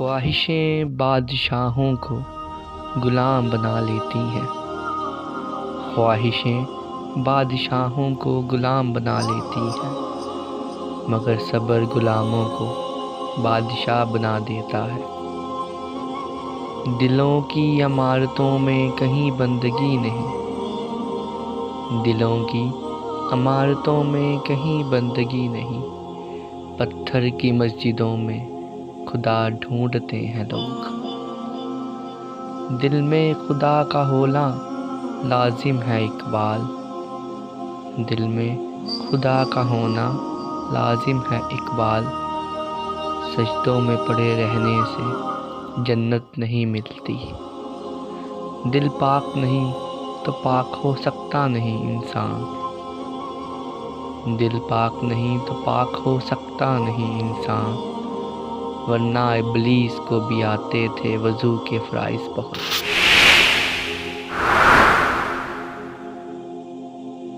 خواہشیں بادشاہوں کو غلام بنا لیتی ہیں، خواہشیں بادشاہوں کو غلام بنا لیتی ہیں، مگر صبر غلاموں کو بادشاہ بنا دیتا ہے۔ دلوں کی عمارتوں میں کہیں بندگی نہیں، دلوں کی عمارتوں میں کہیں بندگی نہیں، پتھر کی مسجدوں میں خدا ڈھونڈتے ہیں لوگ۔ دل میں خدا کا ہونا لازم ہے اقبال، دل میں خدا کا ہونا لازم ہے اقبال، سجدوں میں پڑے رہنے سے جنت نہیں ملتی۔ دل پاک نہیں تو پاک ہو سکتا نہیں انسان، دل پاک نہیں تو پاک ہو سکتا نہیں انسان، ورنہ ابلیس کو بھی آتے تھے وضو کے فرائض بہت۔